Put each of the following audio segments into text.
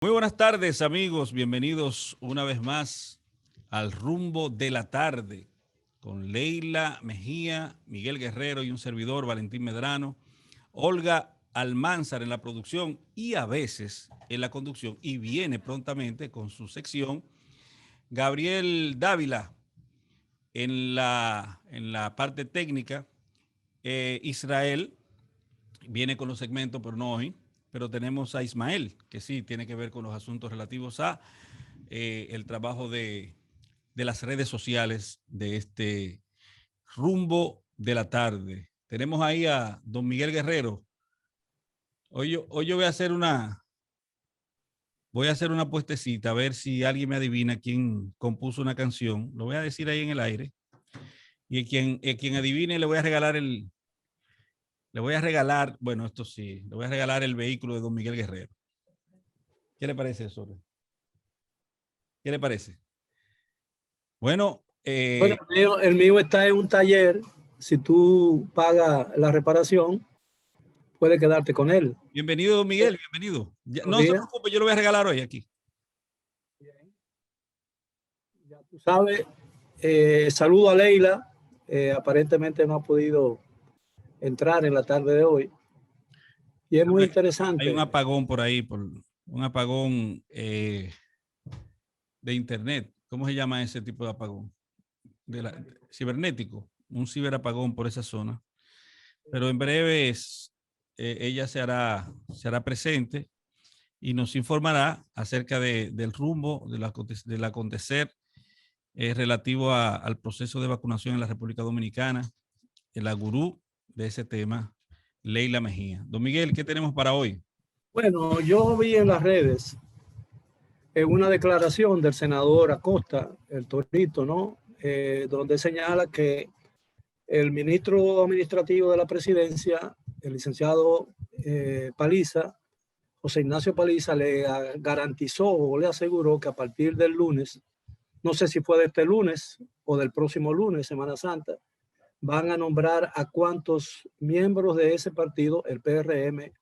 Muy buenas tardes, amigos. Bienvenidos una vez más al Rumbo de la Tarde con Leila Mejía, Miguel Guerrero y un servidor, Valentín Medrano, Olga Almanzar en la producción y a veces en la conducción. Y viene prontamente con su sección Gabriel Dávila en la parte técnica. Israel viene con los segmentos, pero no hoy. Pero tenemos a Ismael, que sí tiene que ver con los asuntos relativos a el trabajo de las redes sociales de este Rumbo de la Tarde. Tenemos ahí a don Miguel Guerrero. Hoy yo voy a hacer una puestecita a ver si alguien me adivina quién compuso una canción. Lo voy a decir ahí en el aire. Y quien adivine le voy a regalar, bueno, esto sí, le voy a regalar el vehículo de don Miguel Guerrero. ¿Qué le parece eso? ¿Qué le parece? Bueno, Bueno, el mío está en un taller. Si tú pagas la reparación, puedes quedarte con él. bienvenido, don Miguel, bienvenido. Buenos No se días. preocupe, yo lo voy a regalar hoy aquí. Ya tú sabes, saludo a Leila. Aparentemente no ha podido entrar en la tarde de hoy. Y es muy Hay un interesante. apagón por ahí, un apagón de internet. ¿Cómo se llama ese tipo de apagón? Cibernético, un ciberapagón por esa zona. Pero en breve ella se hará presente y nos informará acerca del rumbo del acontecer relativo al proceso de vacunación en la República Dominicana, la gurú de ese tema, Leila Mejía. Don Miguel, ¿qué tenemos para hoy? Bueno, yo vi en las redes una declaración del senador Acosta, el Torito, ¿no? Donde señala que el ministro administrativo de la presidencia, el licenciado Paliza, José Ignacio Paliza, le garantizó o le aseguró que a partir del lunes, no sé si fue de este lunes o del próximo lunes, Semana Santa, van a nombrar a cuantos miembros de ese partido, el PRM,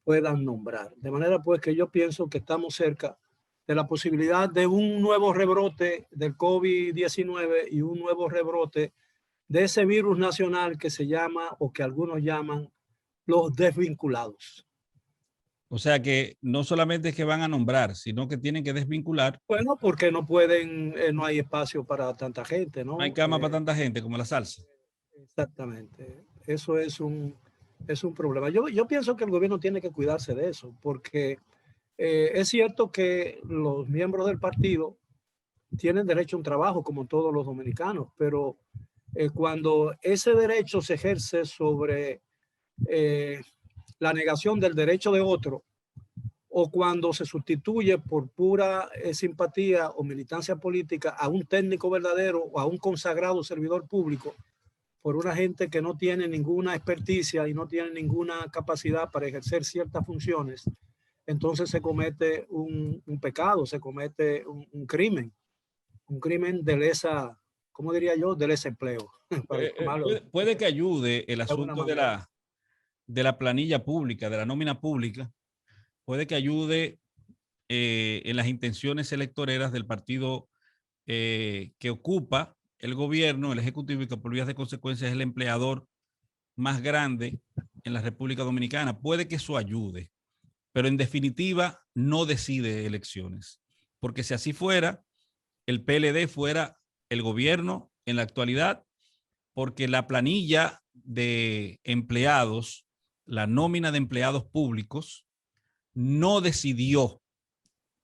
puedan nombrar. De manera pues que yo pienso que estamos cerca de la posibilidad de un nuevo rebrote del COVID-19 y un nuevo rebrote de ese virus nacional que se llama, o que algunos llaman, los desvinculados. O sea que no solamente es que van a nombrar, sino que tienen que desvincular. Bueno, porque no pueden, no hay espacio para tanta gente, No hay ¿no? cama para tanta gente como la salsa. Exactamente. Eso es un problema. Yo pienso que el gobierno tiene que cuidarse de eso, porque es cierto que los miembros del partido tienen derecho a un trabajo como todos los dominicanos, pero cuando ese derecho se ejerce sobre eh, la negación del derecho de otro, o cuando se sustituye por pura simpatía o militancia política a un técnico verdadero o a un consagrado servidor público por una gente que no tiene ninguna experticia y no tiene ninguna capacidad para ejercer ciertas funciones, entonces se comete un pecado, se comete un crimen de lesa, ¿cómo diría yo? De lesa empleo, para llamarlo Puede que ayude el de alguna asunto de manera. la planilla pública, de la nómina pública, puede que ayude en las intenciones electoreras del partido que ocupa el gobierno, el ejecutivo, y que por vías de consecuencia es el empleador más grande en la República Dominicana. Puede que eso ayude, pero en definitiva no decide elecciones, porque si así fuera, el PLD fuera el gobierno en la actualidad, porque la planilla de empleados, la nómina de empleados públicos, no decidió,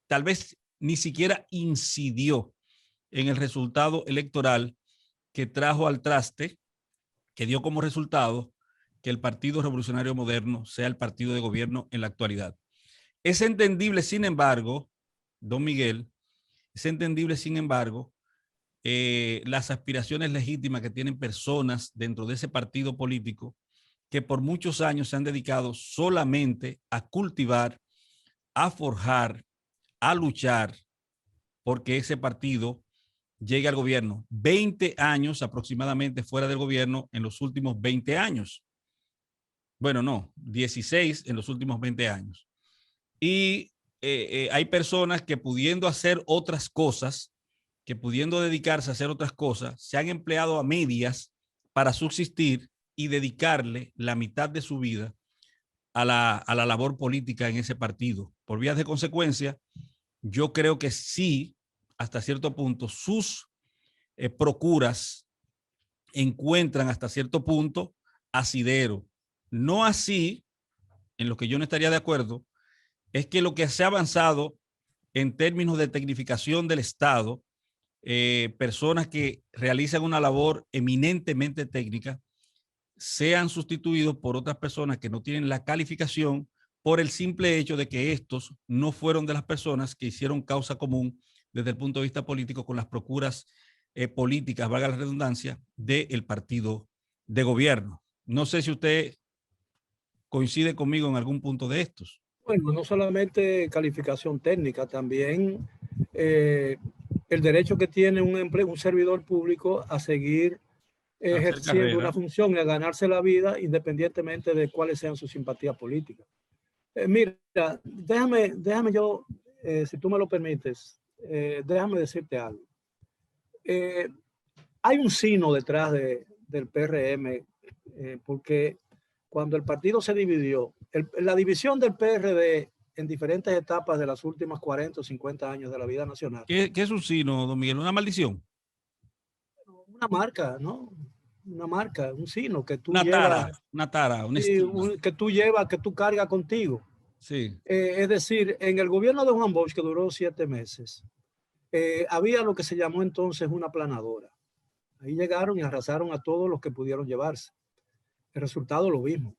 tal vez ni siquiera incidió en el resultado electoral que trajo al traste, que dio como resultado que el Partido Revolucionario Moderno sea el partido de gobierno en la actualidad. Es entendible, sin embargo, don Miguel, es entendible, sin embargo, las aspiraciones legítimas que tienen personas dentro de ese partido político que por muchos años se han dedicado solamente a cultivar, a forjar, a luchar porque ese partido llegue al gobierno. 20 años aproximadamente fuera del gobierno en los últimos 20 años. Bueno, no, 16 en los últimos 20 años. Y hay personas que pudiendo hacer otras cosas, que pudiendo dedicarse a hacer otras cosas, se han empleado a medias para subsistir y dedicarle la mitad de su vida a la labor política en ese partido. Por vías de consecuencia, yo creo que sí, hasta cierto punto, sus procuras encuentran hasta cierto punto asidero. No así, en lo que yo no estaría de acuerdo, es que lo que se ha avanzado en términos de tecnificación del Estado, personas que realizan una labor eminentemente técnica, sean sustituidos por otras personas que no tienen la calificación por el simple hecho de que estos no fueron de las personas que hicieron causa común desde el punto de vista político con las procuras políticas, valga la redundancia, del partido de gobierno. No sé si usted coincide conmigo en algún punto de estos. Bueno, no solamente calificación técnica, también eh, el derecho que tiene un servidor público a seguir ejerciendo una función y a ganarse la vida independientemente de cuáles sean sus simpatías políticas. Mira, déjame yo, si tú me lo permites, déjame decirte algo. Hay un sino detrás del PRM, porque cuando el partido se dividió, la división del PRD en diferentes etapas de las últimas 40 o 50 años de la vida nacional. ¿Qué es un sino, don Miguel? ¿Una maldición? Una marca, ¿no? Una marca, un sino que tú una llevas. Tara, un estigma. Que tú llevas, que tú cargas contigo. Sí. Es decir, en el gobierno de Juan Bosch, que duró 7 meses, había lo que se llamó entonces una aplanadora. Ahí llegaron y arrasaron a todos los que pudieron llevarse. El resultado lo mismo.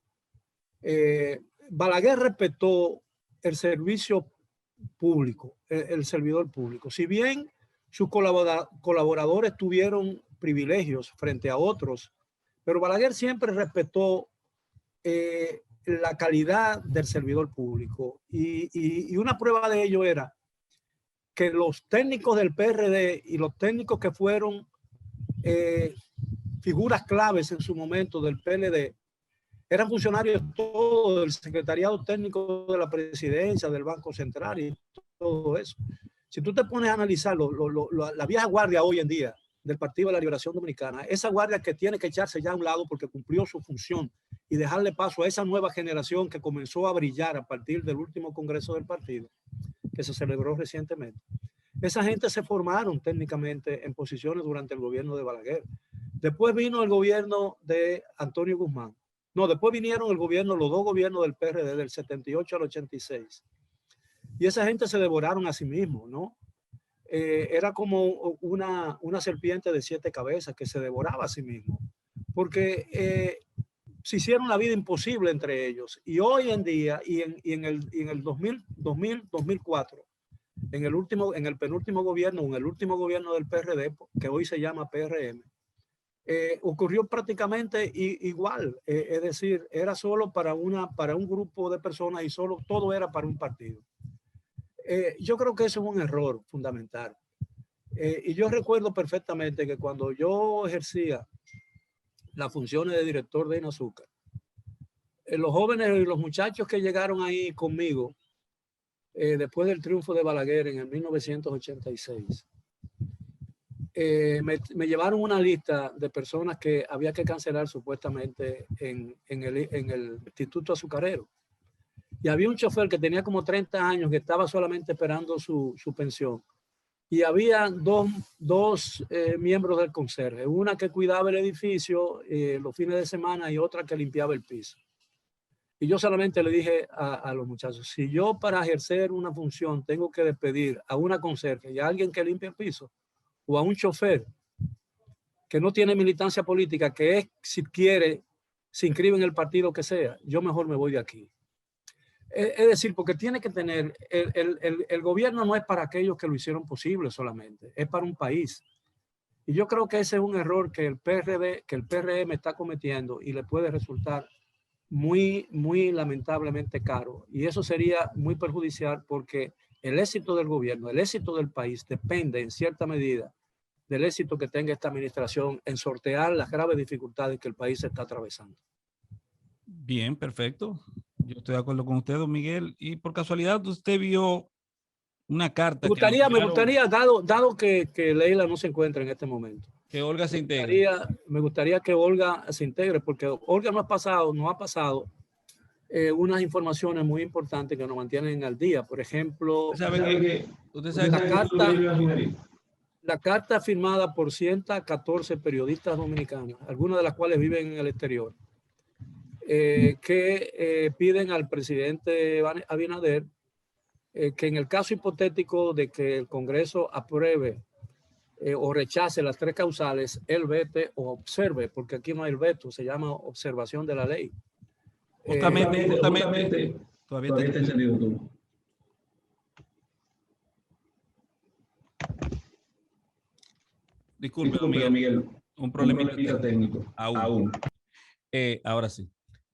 Balaguer respetó el servicio público, el servidor público. Si bien sus colaboradores tuvieron privilegios frente a otros, pero Balaguer siempre respetó la calidad del servidor público. Y una prueba de ello era que los técnicos del PRD y los técnicos que fueron figuras claves en su momento del PLD eran funcionarios todos del secretariado técnico de la presidencia, del Banco Central y todo eso. Si tú te pones a analizar la vieja guardia hoy en día del Partido de la Liberación Dominicana, esa guardia que tiene que echarse ya a un lado porque cumplió su función y dejarle paso a esa nueva generación que comenzó a brillar a partir del último congreso del partido, que se celebró recientemente. Esa gente se formaron técnicamente en posiciones durante el gobierno de Balaguer. Después vino el gobierno de Antonio Guzmán. No, después vinieron los dos gobiernos del PRD del 78 al 86. Y esa gente se devoraron a sí mismos, ¿no? Era como una serpiente de 7 cabezas que se devoraba a sí mismo. Porque se hicieron la vida imposible entre ellos. Y hoy en día, en el 2004, en el penúltimo gobierno, en el último gobierno del PRD, que hoy se llama PRM, ocurrió prácticamente igual. Es decir, era solo para un grupo de personas y todo era para un partido. Yo creo que eso es un error fundamental. Y yo recuerdo perfectamente que cuando yo ejercía las funciones de director de INAZUCA, los jóvenes y los muchachos que llegaron ahí conmigo después del triunfo de Balaguer en el 1986, me llevaron una lista de personas que había que cancelar supuestamente en el Instituto Azucarero. Y había un chofer que tenía como 30 años que estaba solamente esperando su pensión. Y había dos miembros del conserje, una que cuidaba el edificio los fines de semana y otra que limpiaba el piso. Y yo solamente le dije a los muchachos, si yo para ejercer una función tengo que despedir a una conserje y a alguien que limpie el piso, o a un chofer que no tiene militancia política, que es, si quiere, se inscribe en el partido que sea, yo mejor me voy de aquí. Es decir, porque tiene que tener, el gobierno no es para aquellos que lo hicieron posible solamente, es para un país. Y yo creo que ese es un error que el PRD, que el PRM está cometiendo y le puede resultar muy, muy lamentablemente caro. Y eso sería muy perjudicial porque el éxito del gobierno, el éxito del país depende en cierta medida del éxito que tenga esta administración en sortear las graves dificultades que el país está atravesando. Bien, perfecto. Yo estoy de acuerdo con usted, don Miguel. Y por casualidad, usted vio una carta Me que le enviaron, gustaría dado que Leila no se encuentra en este momento, que Olga se integre. me gustaría que Olga se integre, porque Olga nos ha pasado unas informaciones muy importantes que nos mantienen al día. Por ejemplo, Usted sabe la que carta, la carta firmada por 114 periodistas dominicanos, algunas de las cuales viven en el exterior, que piden al presidente Abinader que en el caso hipotético de que el Congreso apruebe o rechace las 3 causales, él vete o observe, porque aquí no hay el veto, se llama observación de la ley. Justamente, todavía está encendido tú. Disculpe, don Miguel, un problemita técnico. Aún. Ahora sí.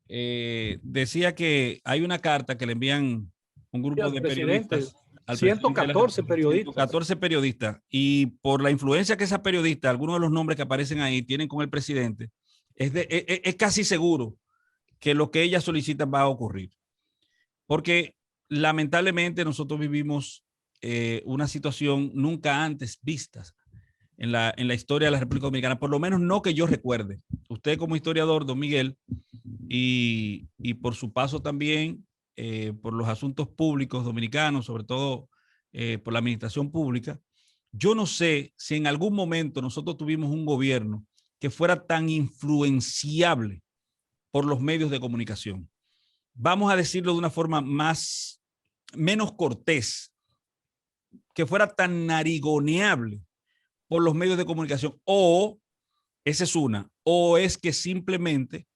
Decía que hay una carta que le envían un grupo de periodistas al 114 periodistas. 114 periodistas. Y por la influencia que esa periodista, algunos de los nombres que aparecen ahí, tienen con el presidente, es casi seguro que lo que ella solicita va a ocurrir. Porque lamentablemente nosotros vivimos una situación nunca antes vista en la historia de la República Dominicana, por lo menos no que yo recuerde. Usted como historiador, don Miguel, y por su paso también por los asuntos públicos dominicanos, sobre todo por la administración pública, yo no sé si en algún momento nosotros tuvimos un gobierno que fuera tan influenciable por los medios de comunicación. Vamos a decirlo de una forma menos cortés, que fuera tan narigoneable por los medios de comunicación, o esa es una, o es que simplemente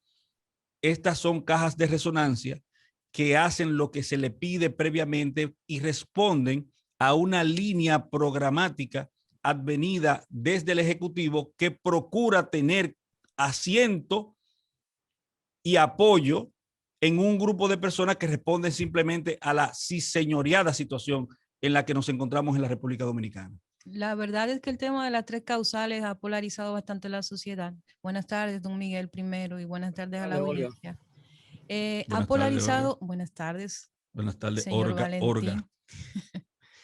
estas son cajas de resonancia que hacen lo que se le pide previamente y responden a una línea programática advenida desde el Ejecutivo que procura tener asiento y apoyo en un grupo de personas que responden simplemente a la ciseñoreada situación en la que nos encontramos en la República Dominicana. La verdad es que el tema de las 3 causales ha polarizado bastante la sociedad. Buenas tardes, don Miguel, primero, y buenas tardes a la audiencia. Ha polarizado, buenas tardes. Buenas tardes, señor Orga.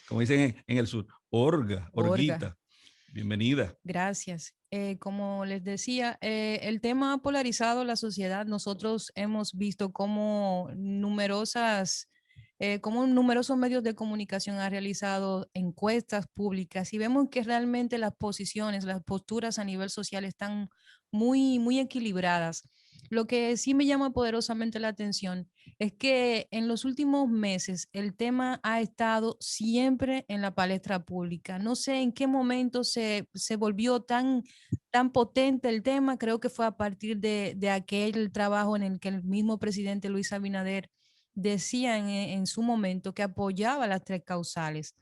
Como dicen en el sur, Orguita. Bienvenida. Gracias. Como les decía, el tema ha polarizado la sociedad. Nosotros hemos visto cómo numerosos medios de comunicación han realizado encuestas públicas y vemos que realmente las posiciones, las posturas a nivel social están muy, muy equilibradas. Lo que sí me llama poderosamente la atención es que en los últimos meses el tema ha estado siempre en la palestra pública. No sé en qué momento se volvió tan potente el tema. Creo que fue a partir de aquel trabajo en el que el mismo presidente Luis Abinader decía en su momento que apoyaba las 3 causales.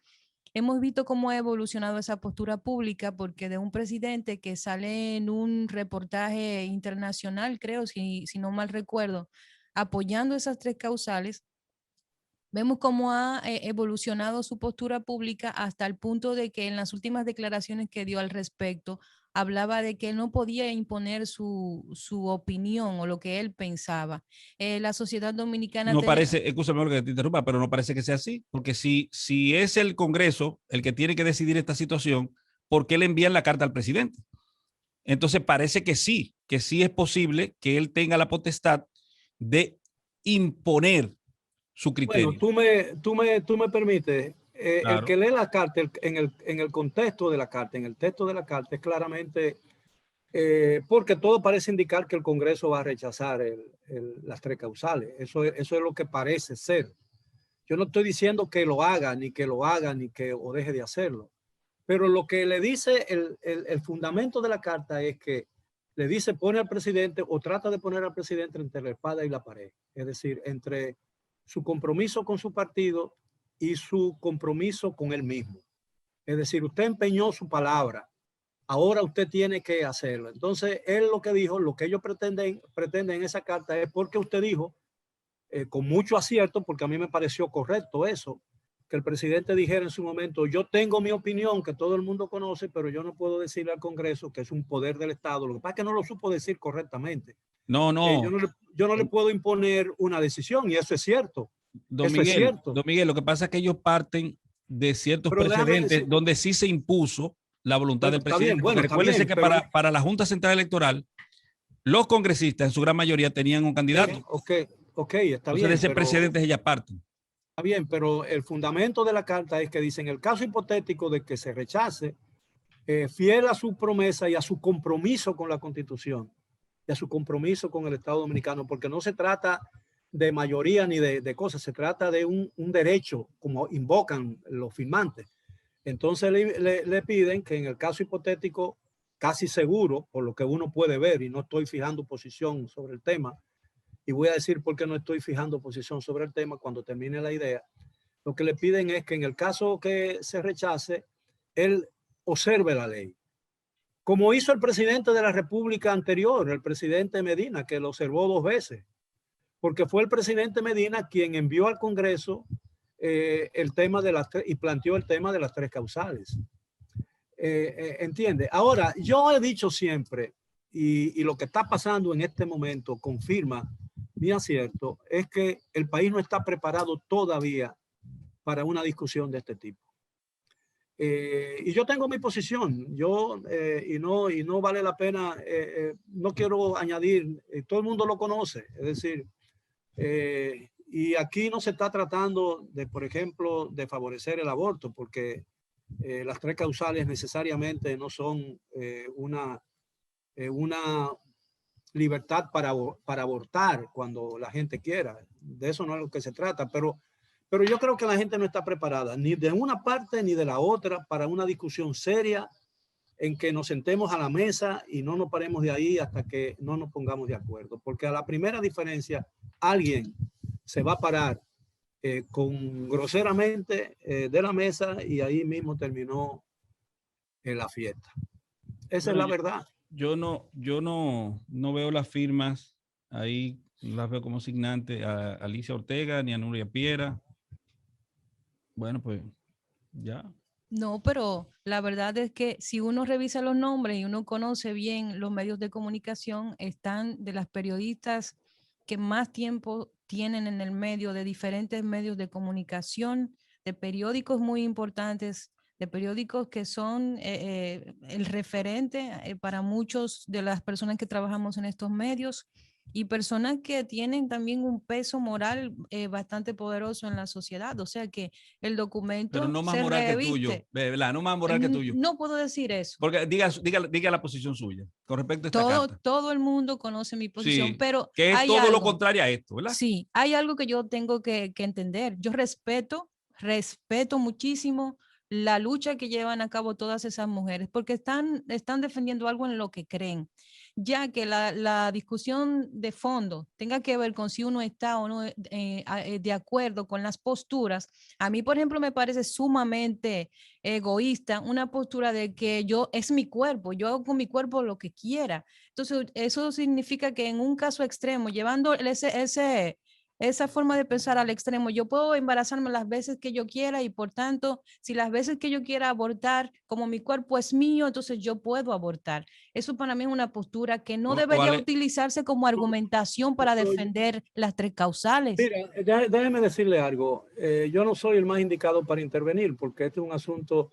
Hemos visto cómo ha evolucionado esa postura pública, porque de un presidente que sale en un reportaje internacional, creo, si no mal recuerdo, apoyando esas 3 causales, vemos cómo ha evolucionado su postura pública hasta el punto de que en las últimas declaraciones que dio al respecto, hablaba de que él no podía imponer su opinión o lo que él pensaba. La sociedad dominicana... No parece, escúchame que te interrumpa, pero no parece que sea así, porque si es el Congreso el que tiene que decidir esta situación, ¿por qué le envían la carta al presidente? Entonces parece que sí es posible que él tenga la potestad de imponer su criterio. Bueno, tú me permites, claro. El que lee la carta en el contexto de la carta, en el texto de la carta, es claramente porque todo parece indicar que el Congreso va a rechazar las 3 causales. Eso es lo que parece ser. Yo no estoy diciendo que lo haga, ni que lo haga, ni que o deje de hacerlo. Pero lo que le dice el fundamento de la carta es que le dice pone al presidente o trata de poner al presidente entre la espada y la pared. Es decir, entre su compromiso con su partido y su compromiso con él mismo. Es decir, usted empeñó su palabra, ahora usted tiene que hacerlo. Entonces, él lo que dijo, lo que ellos pretenden en esa carta es porque usted dijo, con mucho acierto, porque a mí me pareció correcto eso, que el presidente dijera en su momento, yo tengo mi opinión que todo el mundo conoce, pero yo no puedo decirle al Congreso que es un poder del Estado. Lo que pasa es que no lo supo decir correctamente. No. Yo no le puedo imponer una decisión y eso es cierto. Don Miguel, lo que pasa es que ellos parten de ciertos Pero déjame precedentes decir, donde sí se impuso la voluntad bueno, del está presidente. bien, bueno, Porque está recuérdense bien, que pero para la Junta Central Electoral, los congresistas en su gran mayoría tenían un candidato. ok, está Entonces de bien, ese pero precedente ella parte. está bien, pero el fundamento de la carta es que dice, en el caso hipotético de que se rechace, fiel a su promesa y a su compromiso con la Constitución y a su compromiso con el Estado Dominicano, porque no se trata de mayoría ni de cosas, se trata de un derecho, como invocan los firmantes. Entonces le piden que en el caso hipotético, casi seguro, por lo que uno puede ver, y no estoy fijando posición sobre el tema, y voy a decir por qué no estoy fijando posición sobre el tema cuando termine la idea, lo que le piden es que en el caso que se rechace, él observe la ley. Como hizo el presidente de la República anterior, el presidente Medina, que lo observó 2 veces, porque fue el presidente Medina quien envió al Congreso el tema de las y planteó el tema de las 3 causales. ¿Entiende? Ahora, yo he dicho siempre, y lo que está pasando en este momento confirma mi acierto, es que el país no está preparado todavía para una discusión de este tipo. Y yo tengo mi posición, y no vale la pena, no quiero añadir, todo el mundo lo conoce, es decir, y aquí no se está tratando de, por ejemplo, de favorecer el aborto, porque las 3 causales necesariamente no son una libertad para abortar cuando la gente quiera. De eso no es lo que se trata, pero yo creo que la gente no está preparada ni de una parte ni de la otra para una discusión seria en que nos sentemos a la mesa y no nos paremos de ahí hasta que no nos pongamos de acuerdo, porque a la primera diferencia alguien se va a parar con groseramente de la mesa y ahí mismo terminó la fiesta. Esa Bueno, es la verdad. yo no veo las firmas ahí, no las veo como signante a Alicia Ortega ni a Nuria Piera. Bueno, pues ya. No, pero la verdad es que si uno revisa los nombres y uno conoce bien los medios de comunicación, están de las periodistas que más tiempo tienen en el medio, de diferentes medios de comunicación, de periódicos muy importantes, de periódicos que son el referente para muchos de las personas que trabajamos en estos medios y personas que tienen también un peso moral bastante poderoso en la sociedad. O sea que el Pero documento no más se moral que tuyo, reviste. ¿verdad? No más moral que tuyo. No puedo decir eso. Porque diga la posición suya con respecto a esta Todo, carta. todo el mundo conoce mi posición, Sí, pero que es hay todo lo algo. contrario a esto, ¿verdad? Sí, hay algo que yo tengo que entender. Yo respeto muchísimo la lucha que llevan a cabo todas esas mujeres, porque están defendiendo algo en lo que creen, ya que la discusión de fondo tenga que ver con si uno está o no de acuerdo con las posturas. A mí, por ejemplo, me parece sumamente egoísta una postura de que es mi cuerpo, yo hago con mi cuerpo lo que quiera. Entonces, eso significa que en un caso extremo, llevando esa forma de pensar al extremo, yo puedo embarazarme las veces que yo quiera y por tanto, si las veces que yo quiera abortar, como mi cuerpo es mío, entonces yo puedo abortar. Eso para mí es una postura que no debería utilizarse como argumentación para defender las 3 causales. Mira, déjeme decirle algo. Yo no soy el más indicado para intervenir porque este es un asunto,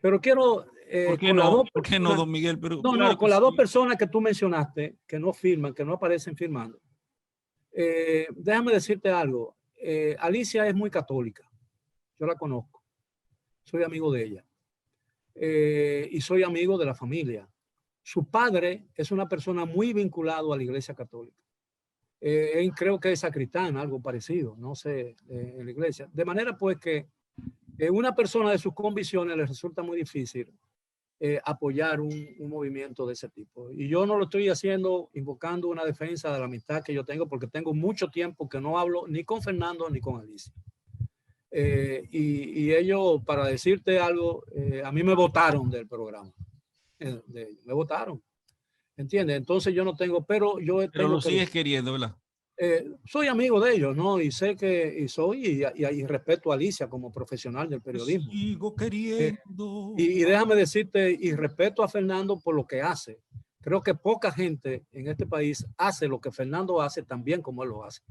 pero quiero ¿Por qué con las no? dos ¿Por qué no, personas, don Miguel? Pero no, claro que con las dos sí. personas que tú mencionaste, que no firman, que no aparecen firmando. Déjame decirte algo. Alicia es muy católica. Yo la conozco. Soy amigo de ella. Y soy amigo de la familia. Su padre es una persona muy vinculado a la Iglesia Católica. Él creo que es sacristán, algo parecido, no sé, en la iglesia. De manera pues que una persona de sus convicciones le resulta muy difícil apoyar un movimiento de ese tipo. Y yo no lo estoy haciendo invocando una defensa de la amistad que yo tengo, porque tengo mucho tiempo que no hablo ni con Fernando ni con Alicia. Y ellos, para decirte algo, a mí me votaron del programa. Me votaron. ¿Entiendes? Entonces yo no tengo, pero yo Pero tengo lo que sigues queriendo, ¿verdad? soy amigo de ellos, ¿no? Y sé que y respeto a Alicia como profesional del Te periodismo. sigo queriendo. Y déjame decirte, y respeto a Fernando por lo que hace. Creo que poca gente en este país hace lo que Fernando hace tan bien como él lo hace.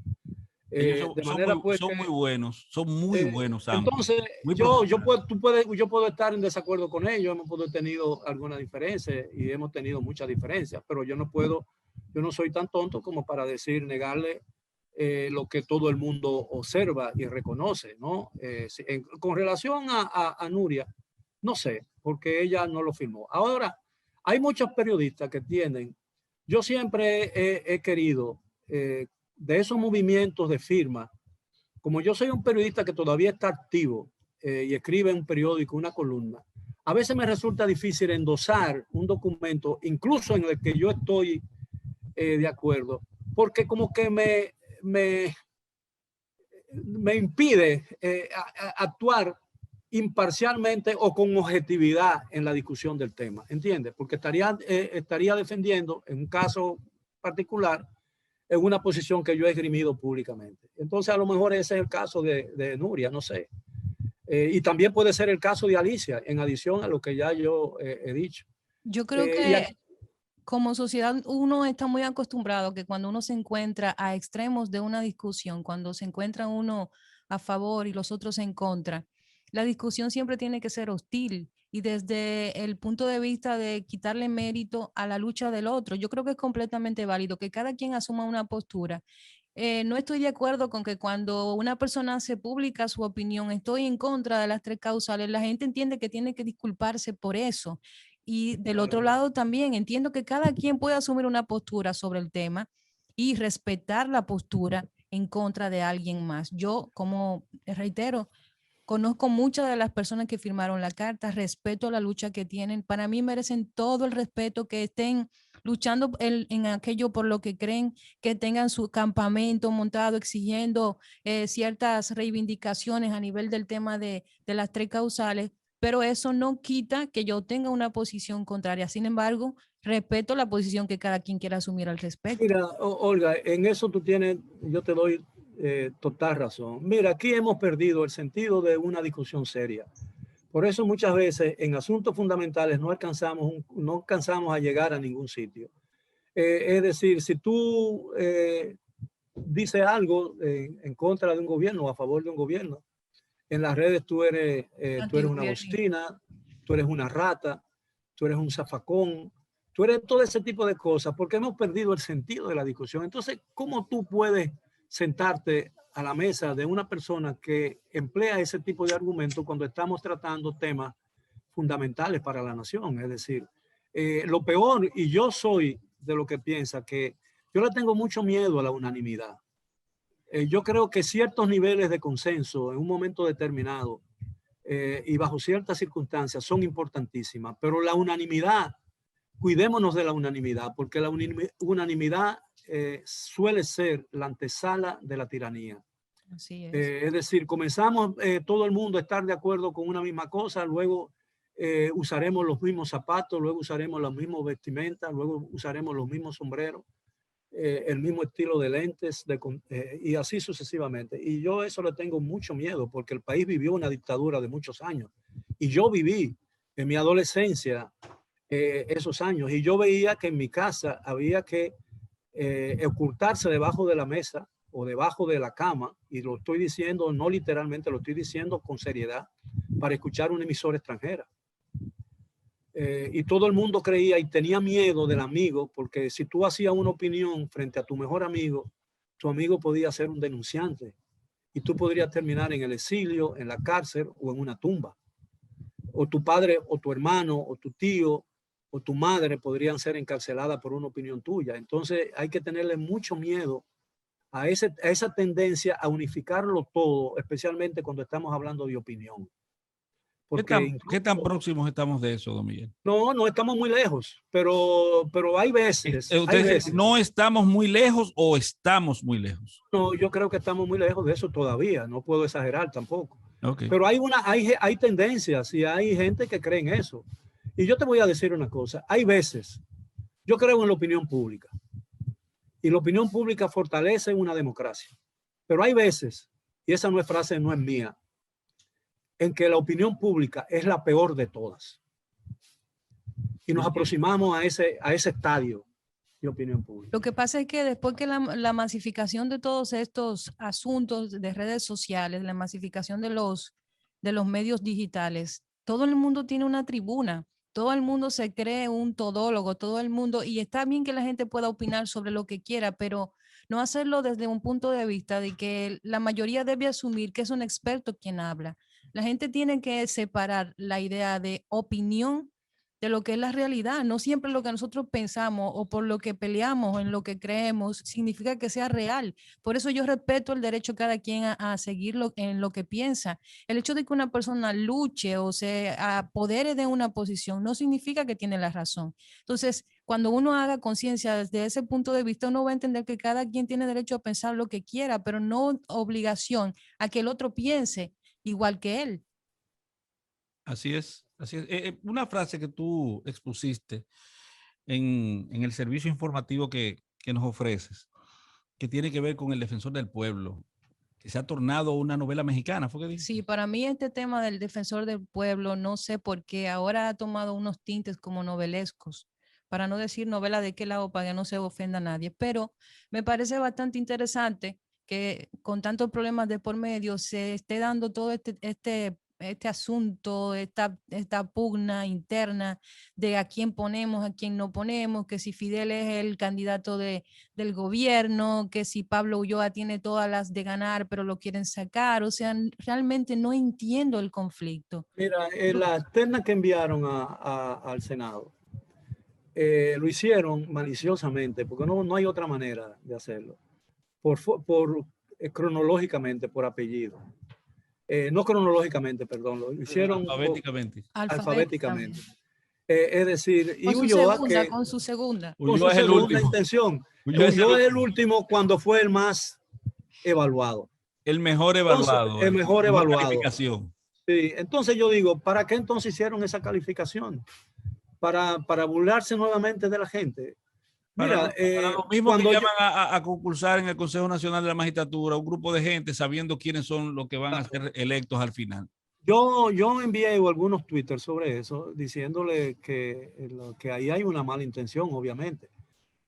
De manera pues son que, muy buenos, son muy buenos ambos. Entonces, muy yo puedo estar en desacuerdo con ellos, hemos tenido alguna diferencia y hemos tenido muchas diferencias, pero yo no soy tan tonto como para decir, negarle lo que todo el mundo observa y reconoce, ¿no? Con relación a Nuria, no sé, porque ella no lo firmó. Ahora, hay muchos periodistas que tienen, yo siempre he querido, de esos movimientos de firma, como yo soy un periodista que todavía está activo y escribe en un periódico, una columna, a veces me resulta difícil endosar un documento, incluso en el que yo estoy de acuerdo, porque como que me impide actuar imparcialmente o con objetividad en la discusión del tema, ¿entiendes? Porque estaría defendiendo, en un caso particular, en una posición que yo he esgrimido públicamente. Entonces, a lo mejor ese es el caso de Nuria, no sé. Y también puede ser el caso de Alicia, en adición a lo que ya yo he dicho. Yo creo que como sociedad uno está muy acostumbrado que cuando uno se encuentra a extremos de una discusión, cuando se encuentra uno a favor y los otros en contra, la discusión siempre tiene que ser hostil y desde el punto de vista de quitarle mérito a la lucha del otro. Yo creo que es completamente válido que cada quien asuma una postura. No estoy de acuerdo con que cuando una persona hace pública su opinión, estoy en contra de las 3 causales, la gente entiende que tiene que disculparse por eso. Y del otro lado también entiendo que cada quien puede asumir una postura sobre el tema y respetar la postura en contra de alguien más. Yo, como reitero, conozco muchas de las personas que firmaron la carta, respeto la lucha que tienen. Para mí merecen todo el respeto, que estén luchando en aquello por lo que creen, que tengan su campamento montado exigiendo ciertas reivindicaciones a nivel del tema de las 3 causales, pero eso no quita que yo tenga una posición contraria. Sin embargo, respeto la posición que cada quien quiera asumir al respecto. Mira, Olga, en eso yo te doy total razón. Mira, aquí hemos perdido el sentido de una discusión seria. Por eso muchas veces en asuntos fundamentales no alcanzamos a llegar a ningún sitio. Es decir, si tú dices algo en contra de un gobierno o a favor de un gobierno, en las redes tú eres una bostina, tú eres una rata, tú eres un zafacón, tú eres todo ese tipo de cosas, porque hemos perdido el sentido de la discusión. Entonces, ¿cómo tú puedes sentarte a la mesa de una persona que emplea ese tipo de argumentos cuando estamos tratando temas fundamentales para la nación? Es decir, lo peor, y yo soy de lo que piensa que yo le tengo mucho miedo a la unanimidad. Yo creo que ciertos niveles de consenso en un momento determinado y bajo ciertas circunstancias son importantísimas, pero la unanimidad, cuidémonos de la unanimidad, porque la unanimidad suele ser la antesala de la tiranía. Así es. Es decir, comenzamos todo el mundo a estar de acuerdo con una misma cosa, luego usaremos los mismos zapatos, luego usaremos las mismas vestimentas, luego usaremos los mismos sombreros, el mismo estilo de lentes y así sucesivamente. Y yo eso le tengo mucho miedo porque el país vivió una dictadura de muchos años y yo viví en mi adolescencia esos años y yo veía que en mi casa había que ocultarse debajo de la mesa o debajo de la cama, y lo estoy diciendo no literalmente, lo estoy diciendo con seriedad, para escuchar una emisora extranjera. Y todo el mundo creía y tenía miedo del amigo, porque si tú hacías una opinión frente a tu mejor amigo, tu amigo podía ser un denunciante y tú podrías terminar en el exilio, en la cárcel o en una tumba. O tu padre o tu hermano o tu tío o tu madre podrían ser encarceladas por una opinión tuya. Entonces hay que tenerle mucho miedo a esa tendencia a unificarlo todo, especialmente cuando estamos hablando de opinión. Porque ¿Qué tan próximos estamos de eso, don Miguel? No estamos muy lejos, pero hay veces. ¿No estamos muy lejos o estamos muy lejos? No, yo creo que estamos muy lejos de eso todavía, no puedo exagerar tampoco. Okay. Pero hay tendencias y hay gente que cree en eso. Y yo te voy a decir una cosa, hay veces, yo creo en la opinión pública y la opinión pública fortalece una democracia, pero hay veces, y esa no es mía, en que la opinión pública es la peor de todas. Y nos aproximamos a ese estadio y opinión pública. Lo que pasa es que después que la masificación de todos estos asuntos de redes sociales, la masificación de los medios digitales, todo el mundo tiene una tribuna, todo el mundo se cree un todólogo, todo el mundo, y está bien que la gente pueda opinar sobre lo que quiera, pero no hacerlo desde un punto de vista de que la mayoría debe asumir que es un experto quien habla. La gente tiene que separar la idea de opinión de lo que es la realidad. No siempre lo que nosotros pensamos o por lo que peleamos, en lo que creemos, significa que sea real. Por eso yo respeto el derecho de cada quien a seguirlo en lo que piensa. El hecho de que una persona luche o se apodere de una posición no significa que tiene la razón. Entonces, cuando uno haga conciencia desde ese punto de vista, uno va a entender que cada quien tiene derecho a pensar lo que quiera, pero no obligación a que el otro piense igual que él. Así es, así es. Una frase que tú expusiste en el servicio informativo que nos ofreces, que tiene que ver con el defensor del pueblo, que se ha tornado una novela mexicana, ¿fue que dijiste? Sí, para mí este tema del defensor del pueblo, no sé por qué, ahora ha tomado unos tintes como novelescos, para no decir novela de qué lado para que no se ofenda a nadie, pero me parece bastante interesante que con tantos problemas de por medio se esté dando todo este asunto, esta pugna interna de a quién ponemos, a quién no ponemos, que si Fidel es el candidato del gobierno, que si Pablo Ulloa tiene todas las de ganar, pero lo quieren sacar. O sea, realmente no entiendo el conflicto. Mira, la terna que enviaron al Senado, lo hicieron maliciosamente, porque no hay otra manera de hacerlo, cronológicamente, por apellido. No cronológicamente, perdón, lo hicieron alfabéticamente. Es decir, y Ulloa, con su segunda intención. Ulloa es el último cuando fue el más evaluado. El mejor evaluado. Entonces, el mejor evaluado. Calificación. Sí, entonces yo digo, ¿para qué entonces hicieron esa calificación? Para burlarse nuevamente de la gente. Mira, para lo mismo que llaman a concursar en el Consejo Nacional de la Magistratura, un grupo de gente sabiendo quiénes son los que van a ser electos al final. Yo envié algunos Twitter sobre eso, diciéndole que ahí hay una mala intención, obviamente.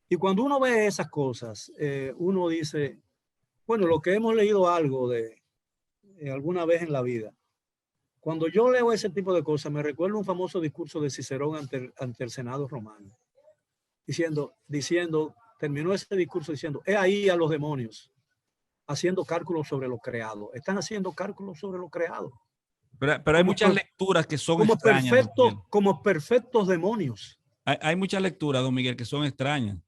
Y cuando uno ve esas cosas, uno dice, bueno, lo que hemos leído algo de alguna vez en la vida. Cuando yo leo ese tipo de cosas, me recuerdo un famoso discurso de Cicerón ante el Senado romano, terminó ese discurso diciendo, he ahí a los demonios haciendo cálculos sobre lo creado. Están haciendo cálculos sobre lo creado. Pero hay muchas lecturas que son extrañas. Como perfectos demonios. Hay muchas lecturas, don Miguel, que son extrañas.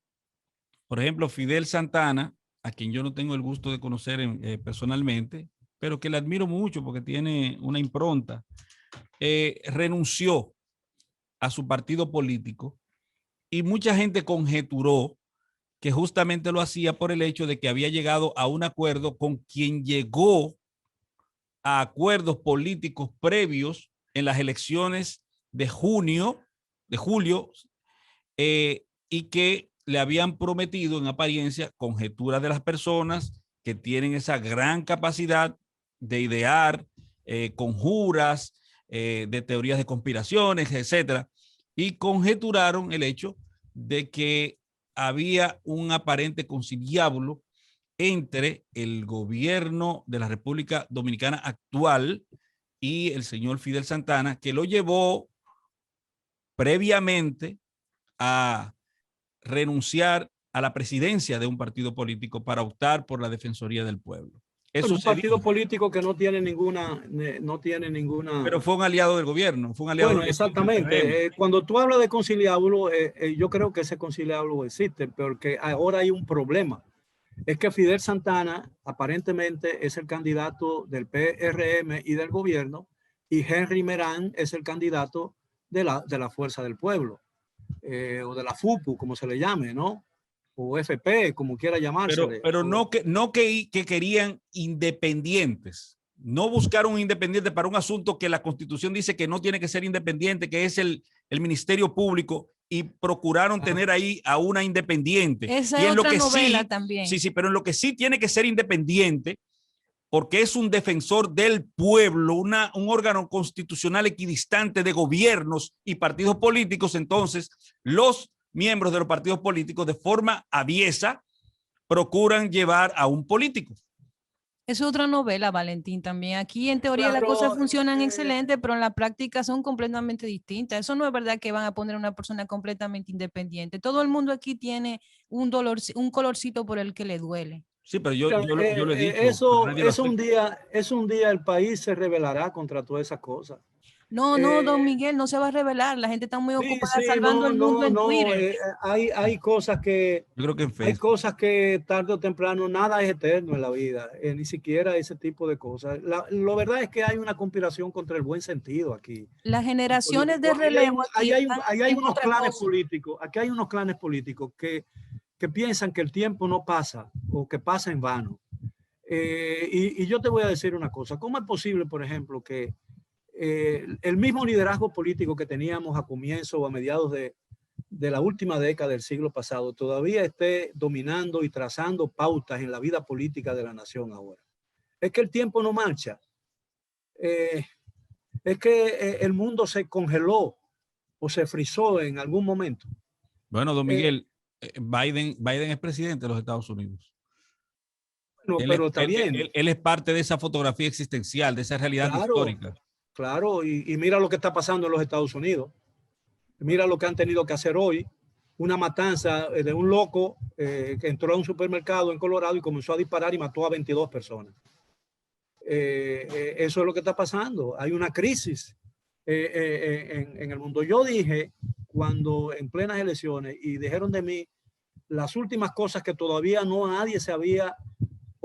Por ejemplo, Fidel Santana, a quien yo no tengo el gusto de conocer personalmente, pero que le admiro mucho porque tiene una impronta, renunció a su partido político y mucha gente conjeturó que justamente lo hacía por el hecho de que había llegado a un acuerdo con quien llegó a acuerdos políticos previos en las elecciones de julio, y que le habían prometido en apariencia conjeturas de las personas que tienen esa gran capacidad de idear conjuras, de teorías de conspiraciones, etcétera, y conjeturaron el hecho de que había un aparente conciliábulo entre el gobierno de la República Dominicana actual y el señor Fidel Santana, que lo llevó previamente a renunciar a la presidencia de un partido político para optar por la Defensoría del Pueblo. Eso un partido político que no tiene ninguna. Pero fue un aliado del gobierno. Fue un aliado bueno, exactamente. Cuando tú hablas de conciliábulo, yo creo que ese conciliábulo existe, porque ahora hay un problema. Es que Fidel Santana aparentemente es el candidato del PRM y del gobierno, y Henry Merán es el candidato de la Fuerza del Pueblo, o de la FUPU, como se le llame, ¿no? O FP, como quiera llamarse. Pero no que querían independientes. No buscaron independientes para un asunto que la Constitución dice que no tiene que ser independiente, que es el Ministerio Público, y procuraron tener ahí a una independiente. Esa y es en otra lo que novela sí, también. Sí, pero en lo que sí tiene que ser independiente, porque es un defensor del pueblo, un órgano constitucional equidistante de gobiernos y partidos políticos. Entonces, los miembros de los partidos políticos de forma aviesa procuran llevar a un político. Es otra novela, Valentín, también. Aquí en teoría las cosas funcionan excelente, pero en la práctica son completamente distintas. Eso no es verdad que van a poner a una persona completamente independiente. Todo el mundo aquí tiene un dolor, un colorcito por el que le duele. Sí, pero yo lo he dicho. Eso es un día el país se rebelará contra todas esas cosas. No, don Miguel, no se va a revelar. La gente está muy ocupada sí, salvando el mundo en Twitter. Hay cosas que, yo creo que en Facebook. Hay cosas que tarde o temprano nada es eterno en la vida, ni siquiera ese tipo de cosas. Lo verdad es que hay una conspiración contra el buen sentido aquí. Las generaciones de relevo aquí hay unos clanes políticos, aquí hay unos clanes políticos que piensan que el tiempo no pasa o que pasa en vano. Y yo te voy a decir una cosa. ¿Cómo es posible, por ejemplo, que el mismo liderazgo político que teníamos a comienzo o a mediados de la última década del siglo pasado todavía esté dominando y trazando pautas en la vida política de la nación ahora? Es que el tiempo no marcha. Es que el mundo se congeló o se frizó en algún momento. Bueno, don Miguel, Biden es presidente de los Estados Unidos. No, pero está bien. Él es parte de esa fotografía existencial, de esa realidad histórica. Claro, y mira lo que está pasando en los Estados Unidos. Mira lo que han tenido que hacer hoy. Una matanza de un loco que entró a un supermercado en Colorado y comenzó a disparar y mató a 22 personas. Eso es lo que está pasando. Hay una crisis en el mundo. Yo dije cuando en plenas elecciones y dijeron de mí las últimas cosas que todavía no a nadie se había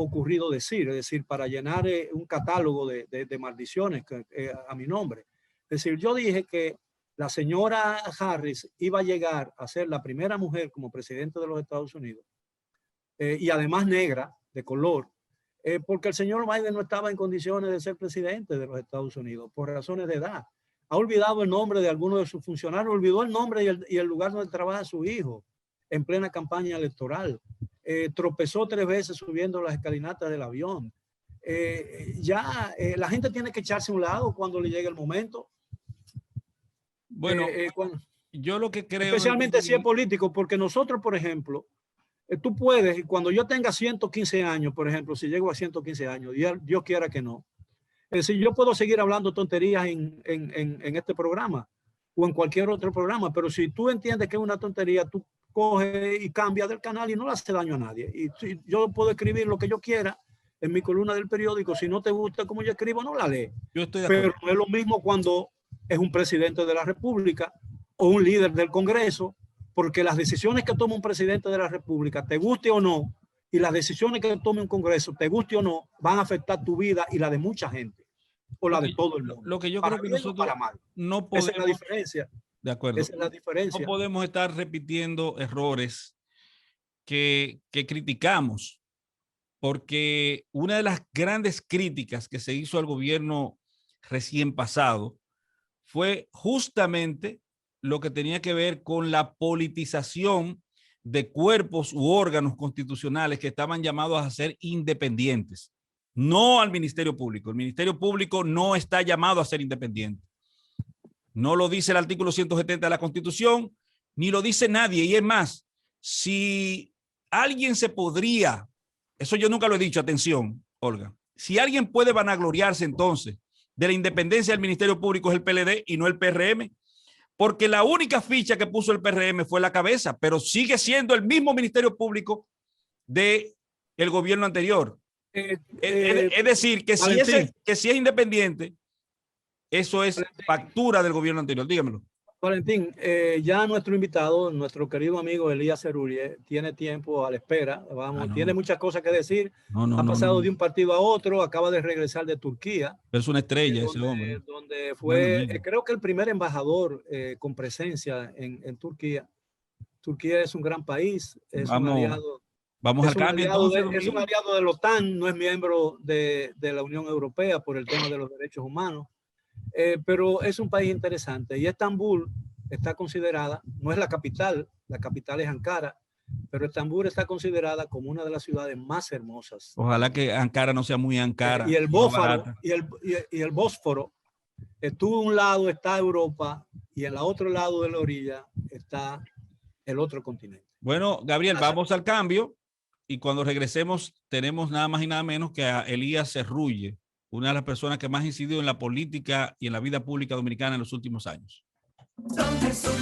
ocurrido decir, es decir, para llenar un catálogo de maldiciones a mi nombre. Es decir, yo dije que la señora Harris iba a llegar a ser la primera mujer como presidente de los Estados Unidos y además negra, de color, porque el señor Biden no estaba en condiciones de ser presidente de los Estados Unidos por razones de edad. Ha olvidado el nombre de algunos de sus funcionarios, olvidó el nombre y el lugar donde trabaja su hijo en plena campaña electoral. Tropezó 3 veces subiendo las escalinatas del avión. La gente tiene que echarse a un lado cuando le llegue el momento. Bueno, yo lo que creo... Especialmente si es político, porque nosotros, por ejemplo, tú puedes, cuando yo tenga 115 años, por ejemplo, si llego a 115 años, Dios quiera que no, es decir, yo puedo seguir hablando tonterías en este programa o en cualquier otro programa, pero si tú entiendes que es una tontería, tú coges y cambias del canal y no le hace daño a nadie. Y yo puedo escribir lo que yo quiera en mi columna del periódico. Si no te gusta como yo escribo, no la lees. Pero no es lo mismo cuando es un presidente de la República o un líder del Congreso, porque las decisiones que toma un presidente de la República, te guste o no, y las decisiones que tome un Congreso, te guste o no, van a afectar tu vida y la de mucha gente, o la de todo el mundo. Lo que yo creo que nosotros no podemos... Esa es la diferencia. De acuerdo. Esa es la diferencia. No podemos estar repitiendo errores que criticamos, porque una de las grandes críticas que se hizo al gobierno recién pasado fue justamente lo que tenía que ver con la politización de cuerpos u órganos constitucionales que estaban llamados a ser independientes, no al Ministerio Público. El Ministerio Público no está llamado a ser independiente. No lo dice el artículo 170 de la Constitución, ni lo dice nadie. Y es más, si alguien se podría, eso yo nunca lo he dicho, atención, Olga, si alguien puede vanagloriarse entonces de la independencia del Ministerio Público es el PLD y no el PRM, porque la única ficha que puso el PRM fue la cabeza, pero sigue siendo el mismo Ministerio Público del gobierno anterior. Es decir, que si es independiente, eso es factura del gobierno anterior. Dígamelo. Valentín, ya nuestro invitado, nuestro querido amigo Elías Cerulle, tiene tiempo a la espera. Tiene muchas cosas que decir. Ha pasado de un partido a otro, acaba de regresar de Turquía. Es una estrella ese hombre. Donde fue, creo que el primer embajador con presencia en Turquía. Turquía es un gran país, es un aliado. Vamos al cambio entonces. Es un aliado de la OTAN, no es miembro de la Unión Europea por el tema de los derechos humanos. Pero es un país interesante y Estambul está considerada, no es la capital es Ankara, pero Estambul está considerada como una de las ciudades más hermosas. Ojalá que Ankara no sea muy Ankara. Y el Bósforo, tú de un lado está Europa y en el otro lado de la orilla está el otro continente. Bueno, Gabriel, vamos al cambio y cuando regresemos tenemos nada más y nada menos que a Elías Cerrulle, una de las personas que más ha incidido en la política y en la vida pública dominicana en los últimos años.